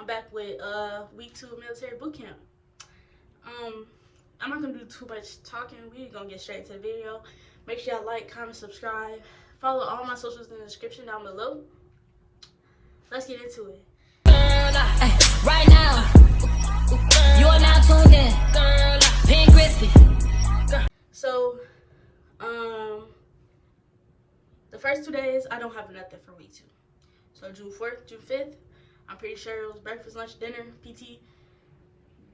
I'm back with week 2 of military boot camp. I'm not gonna do too much talking. We're gonna get straight to the video. Make sure y'all like, comment, subscribe. Follow all my socials in the description down below. Let's get into it. Right now, you are now tuned in. Pink Crispy. So, the first 2 days I don't have nothing for week 2. So June 4th, June 5th, I'm pretty sure it was breakfast, lunch, dinner, PT,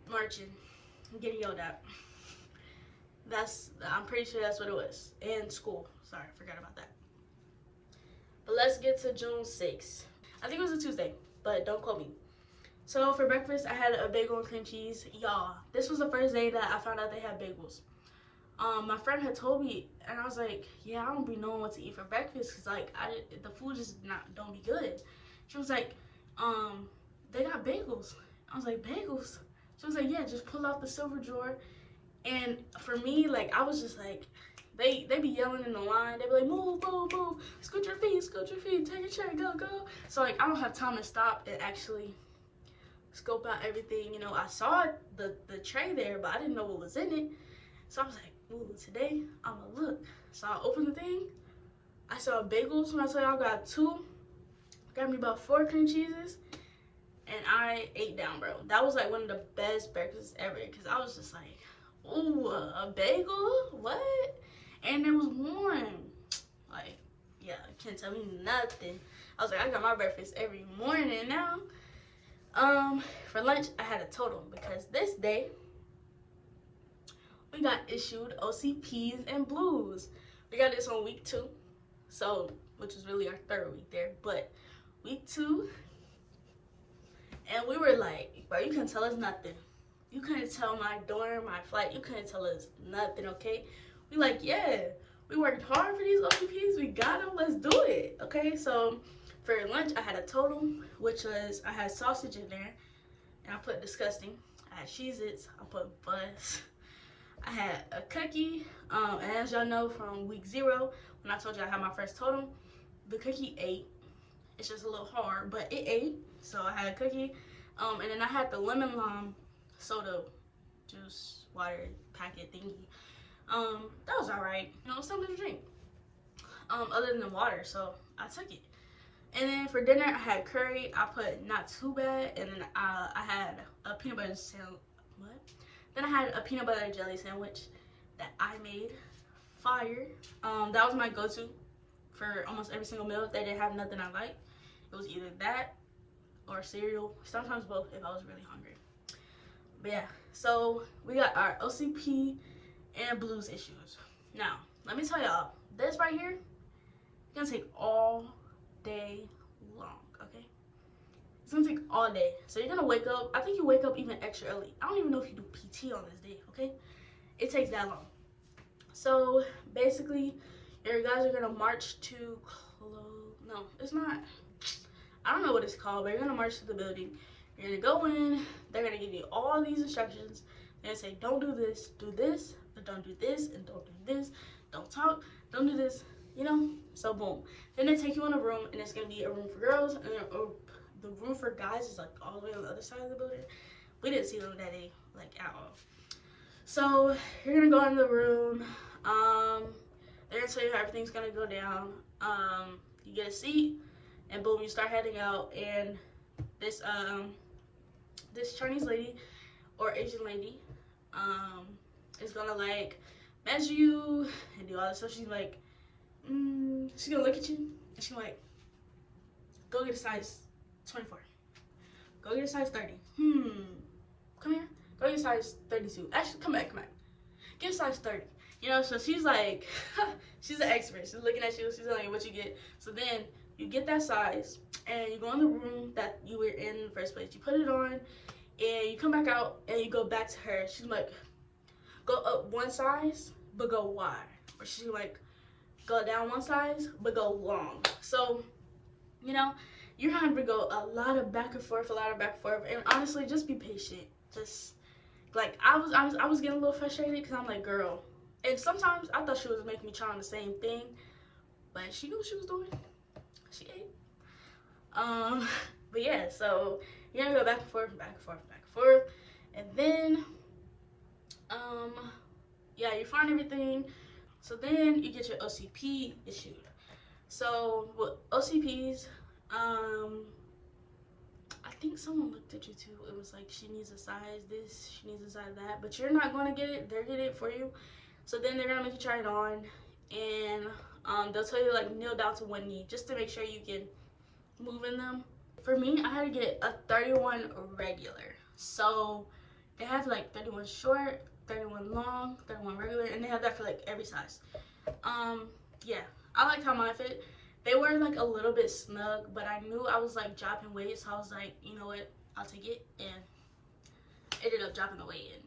marching, getting yelled at. I'm pretty sure that's what it was. And school. Sorry, I forgot about that. But let's get to June 6th. I think it was a Tuesday, but don't quote me. So for breakfast, I had a bagel and cream cheese. Y'all, this was the first day that I found out they had bagels. My friend had told me, and I was like, yeah, I don't be knowing what to eat for breakfast, because like the food just don't be good. She was like, they got bagels. I was like, bagels? She was like, yeah, just pull out the silver drawer. And for me, like, I was just like, they be yelling in the line. They be like, move, move, move, scoot your feet, take a chair, go, go. So like, I don't have time to stop and actually scope out everything. You know, I saw the tray there, but I didn't know what was in it. So I was like, ooh, today I'm gonna look. So I opened the thing. I saw bagels. When I tell you I got 2, got me about 4 cream cheeses, and I ate down, bro. That was like one of the best breakfasts ever, because I was just like, ooh, a bagel? What? And it was warm. Like, yeah, can't tell me nothing. I was like, I got my breakfast every morning now. For lunch, I had a total, because this day, we got issued OCPs and blues. We got this on week 2, so, which is really our 3rd week there, but week 2, and we were like, bro, you couldn't tell us nothing. You couldn't tell my dorm, my flight, you couldn't tell us nothing, okay? We like, yeah, we worked hard for these OCPs, we got them, let's do it, okay? So, for lunch, I had a total, which was, I had sausage in there, and I put disgusting. I had Cheez-Its, I put Buzz. I had a cookie, and as y'all know from week 0, when I told you I had my first totem, the cookie ate. It's just a little hard, but it ate. So I had a cookie, and then I had the lemon lime soda juice water packet thingy. That was alright, you know, something to drink. Other than the water, so I took it. And then for dinner, I had curry. I put not too bad, and then I had a peanut butter sandwich. What? Then I had a peanut butter and jelly sandwich that I made. Fire. That was my go-to for almost every single meal. If they didn't have nothing I liked, it was either that or cereal. Sometimes both if I was really hungry. But yeah, so we got our OCP and blues issues. Now, let me tell y'all, this right here, it's gonna take all day long, okay? It's gonna take all day. So you're gonna wake up, I think you wake up even extra early. I don't even know if you do PT on this day, okay? It takes that long. So basically, your guys are gonna march to no, it's not, I don't know what it's called, but you're gonna march to the building. You're gonna go in, they're gonna give you all these instructions. They're gonna say, don't do this, but don't do this, and don't do this, don't talk, don't do this, you know? So boom. Then they take you in a room, and it's gonna be a room for girls, and the room for guys is like all the way on the other side of the building. We didn't see them that day, like at all. So you're gonna go in the room. They're gonna tell you how everything's gonna go down. You get a seat, and boom, you start heading out. And this this Chinese lady or Asian lady is gonna like measure you and do all this stuff. She's like, she's gonna look at you and she's like, go get a size 24. Go get a size 30. Come here. Go get a size 32. Actually, come back. Get a size 30. You know, so she's like, she's an expert. She's looking at you. She's telling you what you get. So then you get that size, and you go in the room that you were in the first place. You put it on, and you come back out, and you go back to her. She's like, go up 1 size, but go wide. Or she's like, go down 1 size, but go long. So, you know, you're having to go a lot of back and forth, and honestly, just be patient. Just like I was getting a little frustrated because I'm like, girl. And sometimes I thought she was making me try on the same thing, but she knew what she was doing. She ate. But yeah, so You're gonna go back and forth, back and forth, back and forth, and then yeah, you find everything. So then you get your OCP issued. So with OCPs, I think someone looked at you too. It was like, she needs a size this, she needs a size that, but you're not going to get it. They're getting it for you. So then they're going to make you try it on, and they'll tell you like kneel down to one knee just to make sure you can move in them. For me, I had to get a 31 regular. So they have like 31 short, 31 long, 31 regular, and they have that for like every size. Yeah, I liked how mine fit. They were like a little bit snug, but I knew I was like dropping weight, so I was like, you know what, I'll take it, and ended up dropping the weight, and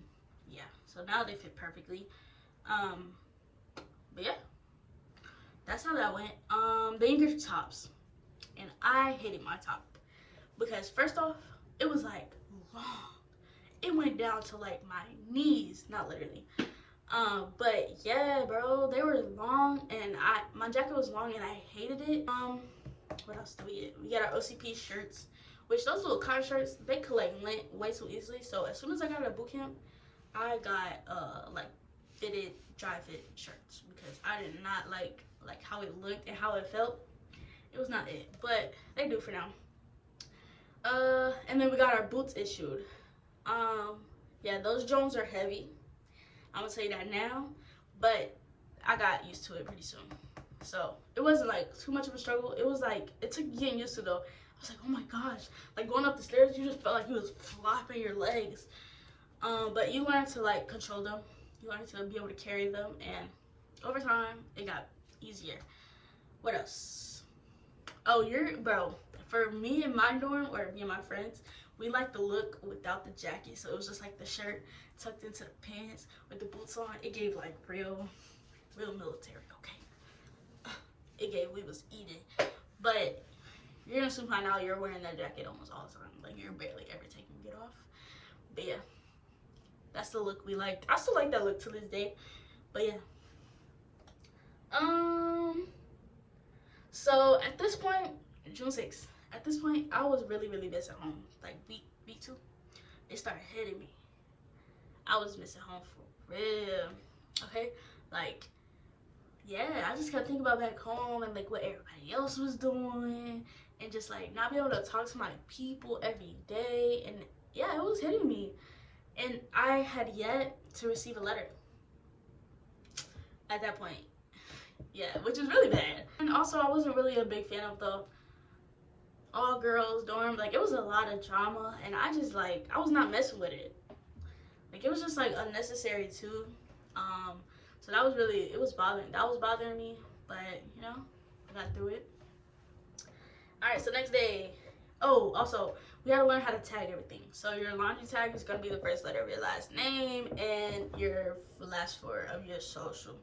yeah, so now they fit perfectly. But yeah, that's how that went. Then you get your tops, and I hated my top because first off, it was like long. It went down to like my knees, not literally. But yeah, bro, they were long, and my jacket was long, and I hated it. What else do we get? We got our OCP shirts, which those little cotton shirts, they collect lint way too easily. So as soon as I got out of boot camp, I got like fitted, dry fit shirts because I did not like how it looked and how it felt. It was not it, but they do for now. And then we got our boots issued. Yeah, those Jones are heavy. I'm gonna tell you that now, but I got used to it pretty soon. So it wasn't like too much of a struggle. It was like, it took getting used to though. I was like, oh my gosh, like going up the stairs, you just felt like you was flopping your legs. But you learn to like control them. You learn to be able to carry them, and over time it got easier. What else? Oh, bro. For me and my dorm, or me and my friends, we like the look without the jacket. So it was just like the shirt tucked into the pants with the boots on. It gave like real military, okay? It gave, we was eating. But you're gonna soon find out you're wearing that jacket almost all the time. Like you're barely ever taking it off. But yeah, that's the look we liked. I still like that look to this day. But yeah. So at this point, June 6th, at this point, I was really missing home. Like week 2, they started hitting me. I was missing home for real. Okay, like yeah, I just kept thinking about back home and like what everybody else was doing, and just like not being able to talk to my people every day. And yeah, it was hitting me, and I had yet to receive a letter at that point. Yeah, which is really bad. And also, I wasn't really a big fan of the all girls dorm. Like it was a lot of drama, and I just like, I was not messing with it. Like it was just like unnecessary too. So that was really, that was bothering me, but you know, I got through it. All right, so next day. Oh, also, we had to learn how to tag everything. So your laundry tag is gonna be the first letter of your last name and your last 4 of your social.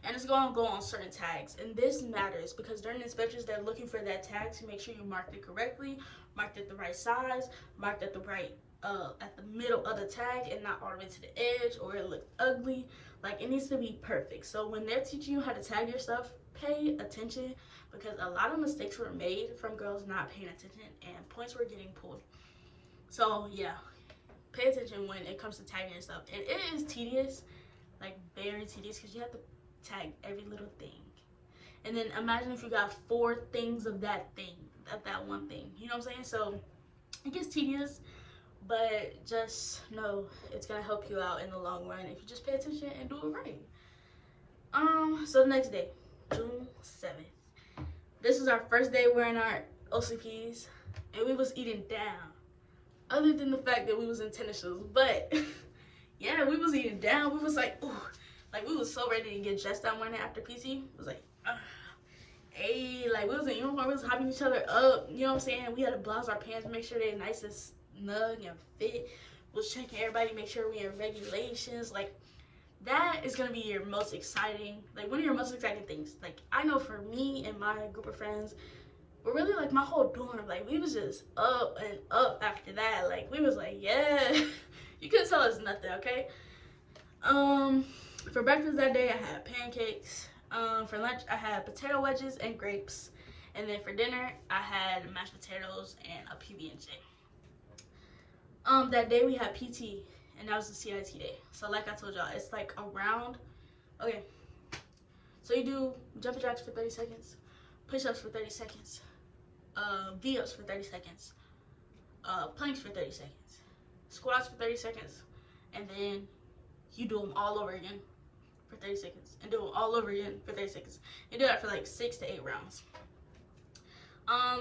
And it's gonna go on certain tags. And this matters because during inspections, they're looking for that tag to make sure you marked it correctly, marked it the right size, marked at the right, at the middle of the tag and not all the way to the edge, or it looked ugly. Like it needs to be perfect. So when they're teaching you how to tag your stuff, pay attention, because a lot of mistakes were made from girls not paying attention and points were getting pulled. So yeah, pay attention when it comes to tagging and stuff. And it is tedious, like very tedious, because you have to tag every little thing. And then imagine if you got 4 things of that thing, of that one thing. You know what I'm saying? So it gets tedious, but just know it's gonna help you out in the long run if you just pay attention and do it right. So the next day, June 7th. This is our first day wearing our OCPs, and we was eating down. Other than the fact that we was in tennis shoes, but yeah, we was eating down. We was like, ooh, like we was so ready to get dressed that morning after PC. It was like, hey, like we was in uniform. We was hyping each other up. You know what I'm saying? We had to blouse our pants, make sure they're nice and snug and fit. Was checking everybody, make sure we in regulations. Like that is gonna be your most exciting, like one of your most exciting things. Like I know for me and my group of friends, we're really like my whole dorm, like we was just up and up after that. Like we was like, yeah, you couldn't tell us nothing, okay? For breakfast that day I had pancakes. For lunch I had potato wedges and grapes, and then for dinner I had mashed potatoes and a PB&J. That day we had PT, and that was the CIT day. So like I told y'all, it's like around. Okay, so you do jumping jacks for 30 seconds, push-ups for 30 seconds, V-ups for 30 seconds, planks for 30 seconds, squats for 30 seconds, and then you do them all over again for 30 seconds, and do them all over again for 30 seconds. You do that for like 6 to 8 rounds.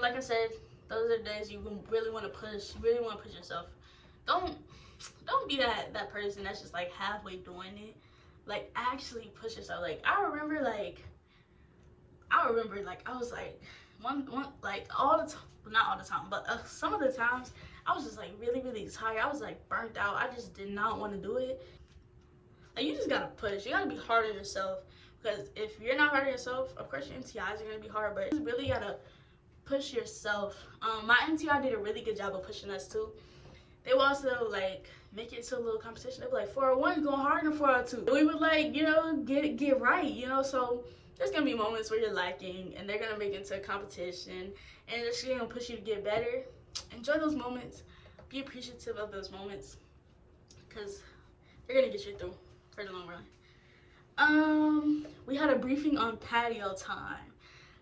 Like I said, those are the days you really want to push. You really want to push yourself. Don't be that person that's just like halfway doing it. Like, actually push yourself. Like, I remember I was like one like all the time, not all the time, but some of the times I was just like really tired. I was like burnt out. I just did not want to do it. Like, you just gotta push. You gotta be hard on yourself, because if you're not hard on yourself, of course your MTIs are gonna be hard. But you just really gotta push yourself. My MTI did a really good job of pushing us too. They would also like make it to a little competition. They'd be like, 401 going harder than 402. We would like, you know, get right, you know. So there's gonna be moments where you're lacking, and they're gonna make it into a competition, and they're just gonna push you to get better. Enjoy those moments. Be appreciative of those moments, because they're gonna get you through for the long run. We had a briefing on patio time.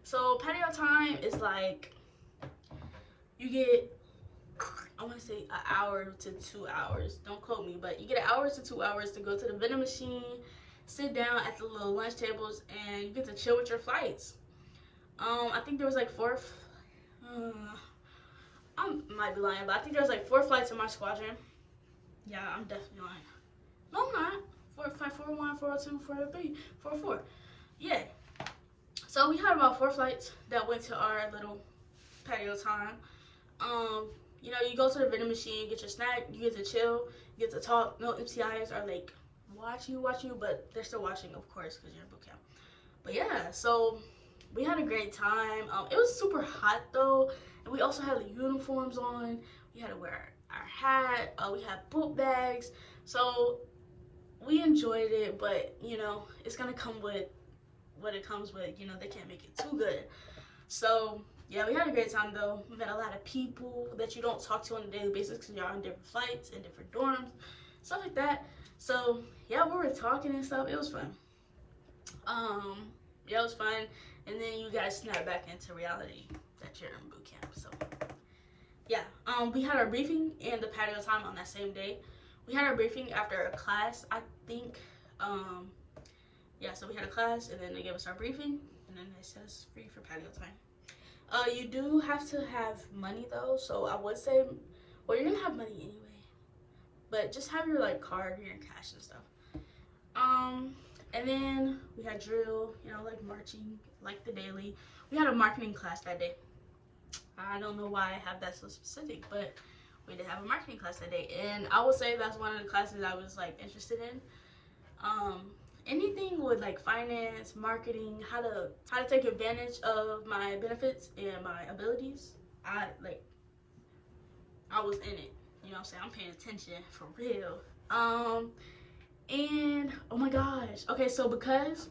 So patio time is like, you get, I want to say an hour to 2 hours. Don't quote me, but you get an hour to 2 hours to go to the vending machine, sit down at the little lunch tables, and you get to chill with your flights. I think there was like I might be lying, but I think there was like 4 flights in my squadron. Yeah, I'm definitely lying. No, I'm not. 401, 402, 403, 404. Yeah. So we had about 4 flights that went to our little patio time. You know, you go to the vending machine, get your snack, you get to chill, you get to talk. No MCIs are like watch you, but they're still watching, of course, because you're in boot camp. But yeah, so we had a great time. It was super hot though, and we also had the uniforms on. We had to wear our hat. We had book bags, so we enjoyed it. But you know, it's gonna come with what it comes with. You know, they can't make it too good. So yeah, we had a great time though. We met a lot of people that you don't talk to on a daily basis because you're on different flights and different dorms, stuff like that. So yeah, we were talking and stuff. It was fun. Yeah, it was fun. And then you guys snap back into reality that you're in boot camp. So yeah, we had our briefing and the patio time on that same day. We had our briefing after a class, I think. Yeah, so we had a class, and then they gave us our briefing, and then they set us free for patio time. You do have to have money though, so I would say, well, you're gonna have money anyway, but just have your like card, your cash and stuff. And then we had drill, you know, like marching, like the daily. We had a marketing class that day. I don't know why I have that so specific, but we did have a marketing class that day, and I would say that's one of the classes I was like interested in. Anything with like finance, marketing, how to take advantage of my benefits and my abilities. I was in it. You know what I'm saying? I'm paying attention for real. And oh my gosh. Okay, so because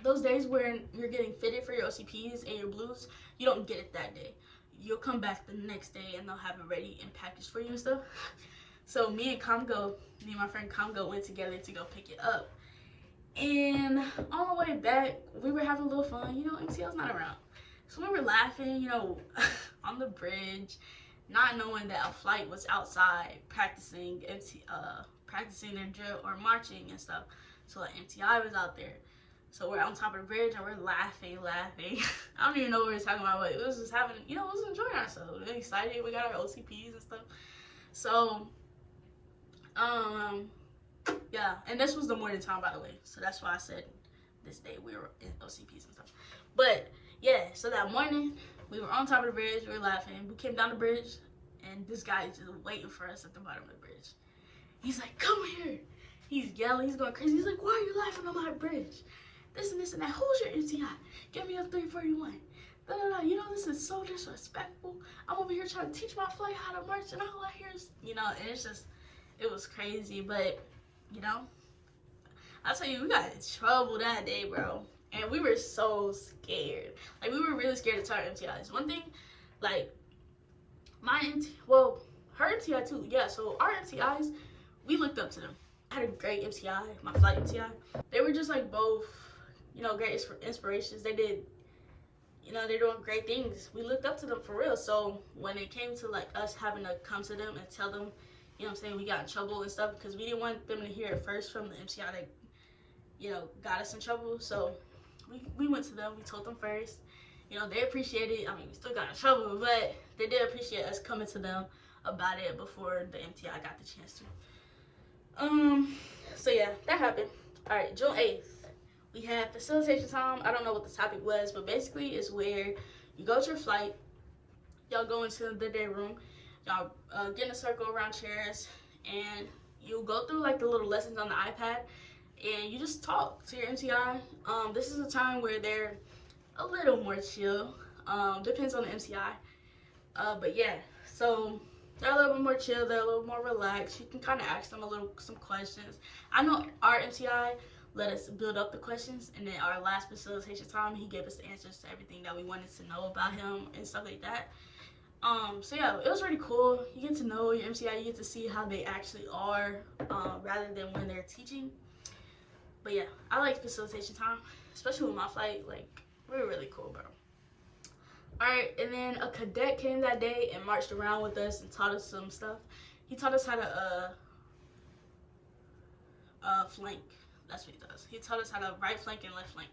those days where you're getting fitted for your OCPs and your blues, you don't get it that day. You'll come back the next day and they'll have it ready and packaged for you and stuff. So me and my friend Comgo went together to go pick it up. And on the way back, we were having a little fun. You know, MCL's not around. So we were laughing, you know, on the bridge, not knowing that a flight was outside practicing their drill or marching and stuff. So like MTI was out there. So we're on top of the bridge and we're laughing. I don't even know what we were talking about, but it was just having, you know, it was enjoying ourselves. Really excited. We got our OCPs and stuff. So, yeah, and this was the morning time, by the way. So that's why I said this day we were in OCPs and stuff. But yeah, so that morning we were on top of the bridge. We were laughing. We came down the bridge, and this guy is just waiting for us at the bottom of the bridge. He's like, "Come here!" He's yelling. He's going crazy. He's like, "Why are you laughing on my bridge? This and this and that. Who's your MTI? Give me a 341. Da, da, da. You know, this is so disrespectful. I'm over here trying to teach my flight how to march, and all I hear is, you know," and it's just, it was crazy. But you know, I'll tell you, we got in trouble that day, bro. And we were so scared. Like, we were really scared to tell our MTIs. One thing, like, well, her MTI too. Yeah, so our MTIs, we looked up to them. I had a great MTI, my flight MTI. They were just like both, you know, great inspirations. They did, you know, they're doing great things. We looked up to them for real. So when it came to like us having to come to them and tell them, you know what I'm saying, we got in trouble and stuff, because we didn't want them to hear it first from the MTI that, you know, got us in trouble. So we went to them, we told them first. You know, they appreciated it. I mean, we still got in trouble, but they did appreciate us coming to them about it before the MTI got the chance to. So yeah, that happened. All right, June 8th, we had facilitation time. I don't know what the topic was, but basically it's where you go to your flight, y'all go into the day room, y'all get in a circle around chairs, and you go through like the little lessons on the iPad, and you just talk to your MTI. This is a time where they're a little more chill. Depends on the MTI. But yeah, so they're a little bit more chill. They're a little more relaxed. You can kind of ask them some questions. I know our MTI let us build up the questions, and then our last facilitation time, he gave us the answers to everything that we wanted to know about him and stuff like that. So yeah, it was really cool. You get to know your MCI, you get to see how they actually are, rather than when they're teaching. But yeah, I like facilitation time, especially with my flight. Like, we were really cool, bro. Alright, and then a cadet came that day and marched around with us and taught us some stuff. He taught us how to flank. That's what he does. He taught us how to right flank and left flank.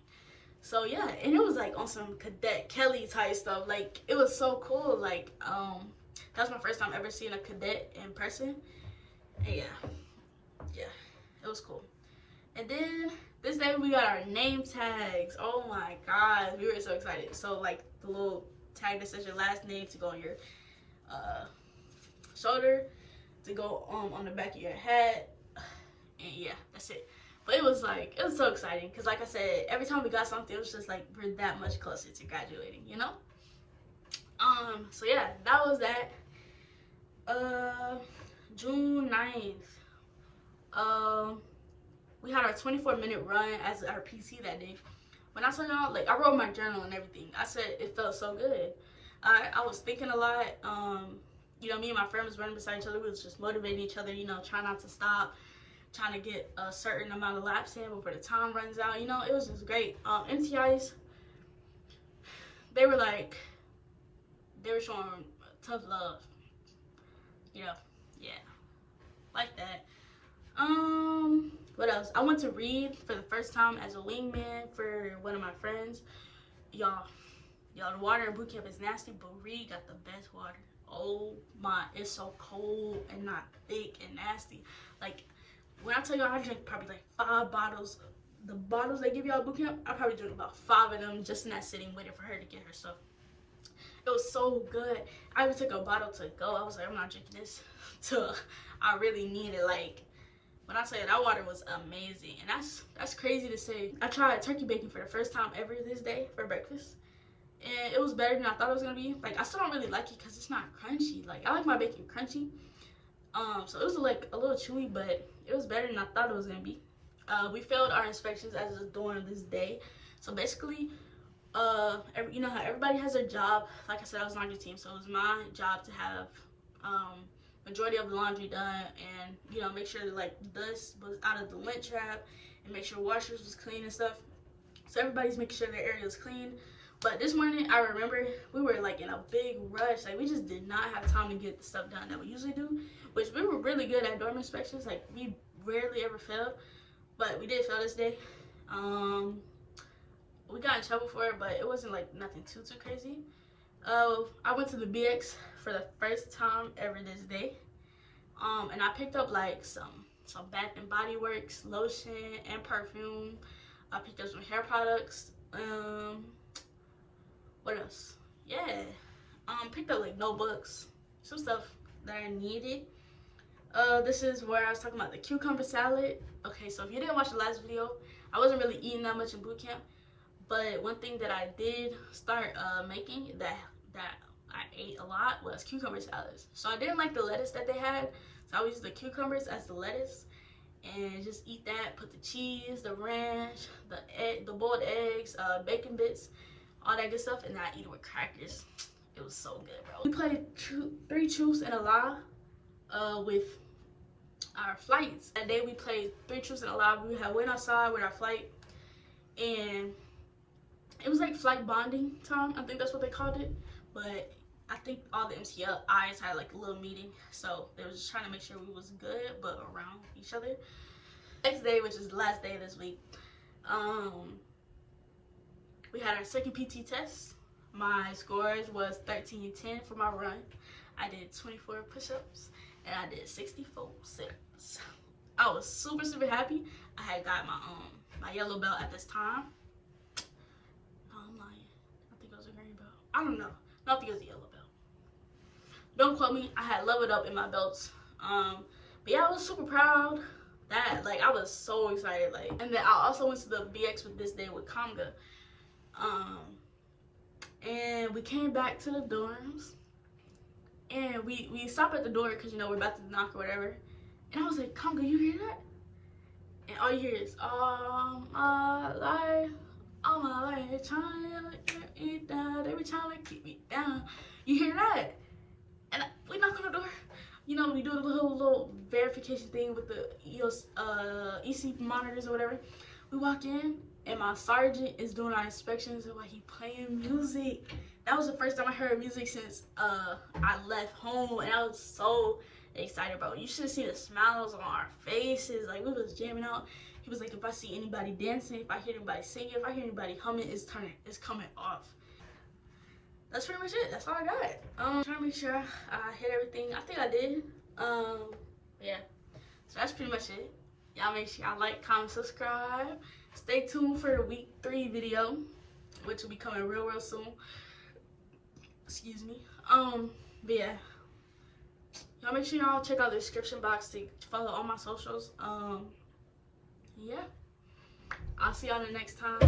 So yeah, and it was like on some Cadet Kelly type stuff. Like, it was so cool. Like, that was my first time ever seeing a cadet in person. And yeah, it was cool. And then this day we got our name tags. Oh my god, we were so excited. So like the little tag that says your last name to go on your shoulder, to go on the back of your hat, and yeah, that's it. But it was so exciting, because like I said, every time we got something, it was just like we're that much closer to graduating, you know? So yeah, that was that. June 9th, we had our 24-minute run as our PC that day. When I tell y'all, like, I wrote my journal and everything. I said it felt so good. I was thinking a lot. You know, me and my friend was running beside each other. We was just motivating each other, you know, trying not to stop, trying to get a certain amount of laps in before the time runs out. You know, it was just great. MTIs, they were showing tough love. You know, yeah, like that. What else? I went to read for the first time as a wingman for one of my friends. Y'all, the water in boot camp is nasty, but Reed got the best water. Oh my, it's so cold and not thick and nasty. Like, when I tell y'all, I drank probably like 5 bottles. The bottles they give y'all at boot camp, I probably drank about 5 of them just in that sitting waiting for her to get her stuff. It was so good. I even took a bottle to go. I was like, I'm not drinking this till I really need it. Like, when I tell you, that water was amazing. And that's crazy to say. I tried turkey bacon for the first time ever this day for breakfast, and it was better than I thought it was gonna be. Like, I still don't really like it because it's not crunchy. Like, I like my bacon crunchy. So it was like a little chewy, but it was better than I thought it was gonna be. We failed our inspections as of during this day. So basically, you know how everybody has their job. Like I said, I was laundry team, so it was my job to have majority of the laundry done, and you know, make sure that like dust was out of the lint trap, and make sure washers was clean and stuff. So everybody's making sure their area is clean. But this morning, I remember we were like in a big rush. Like, we just did not have time to get the stuff done that we usually do, which we were really good at dorm inspections. Like, we rarely ever failed, but we did fail this day. We got in trouble for it, but it wasn't like nothing too crazy. I went to the BX for the first time ever this day, and I picked up like some Bath and Body Works lotion and perfume. I picked up some hair products. What else? Yeah, picked up like notebooks, some stuff that I needed. This is where I was talking about the cucumber salad. Okay, so if you didn't watch the last video, I wasn't really eating that much in boot camp, but one thing that I did start making that I ate a lot was cucumber salads. So I didn't like the lettuce that they had, so I would use the cucumbers as the lettuce and just eat that. Put the cheese, the ranch, the boiled eggs, bacon bits, all that good stuff, and then I eat it with crackers. It was so good, bro. We played 3 truths and a lie. with our flights. That day we played 3 Truths and a Lie. We had went outside with our flight, and it was like flight bonding time. I think that's what they called it. But I think all the MCIs had like a little meeting, so they were just trying to make sure we was good but around each other. Next day, which is the last day of this week, we had our second PT test. My scores was 13 and 10 for my run. I did 24 push-ups and I did 64 sit-ups. I was super happy. I had got my yellow belt at this time. No, I'm lying. I think it was a green belt. I don't know. I think it was a yellow belt. Don't quote me. I had leveled up in my belts. But yeah, I was super proud. That, like, I was so excited. Like, and then I also went to the BX with this day with Conga. And we came back to the dorms. And we stopped at the door because, you know, we're about to knock or whatever. And I was like, Conga, you hear that? And all you hear is, all my life, trying to keep me down. They be trying to keep me down. You hear that? And we knock on the door. You know, we do the little verification thing with the EC monitors or whatever. We walk in, and my sergeant is doing our inspections, and while he playing music. That was the first time I heard music since I left home, and I was so excited, bro. You should have seen the smiles on our faces. Like, we was jamming out. He was like, if I see anybody dancing, if I hear anybody singing, if I hear anybody humming, it's coming off. That's pretty much it. That's all I got. Trying to make sure I hit everything. I think I did. Yeah. So that's pretty much it. Y'all make sure y'all like, comment, subscribe. Stay tuned for the week 3 video, which will be coming real soon. Excuse me. But yeah. Y'all make sure y'all check out the description box to follow all my socials. Yeah. I'll see y'all the next time.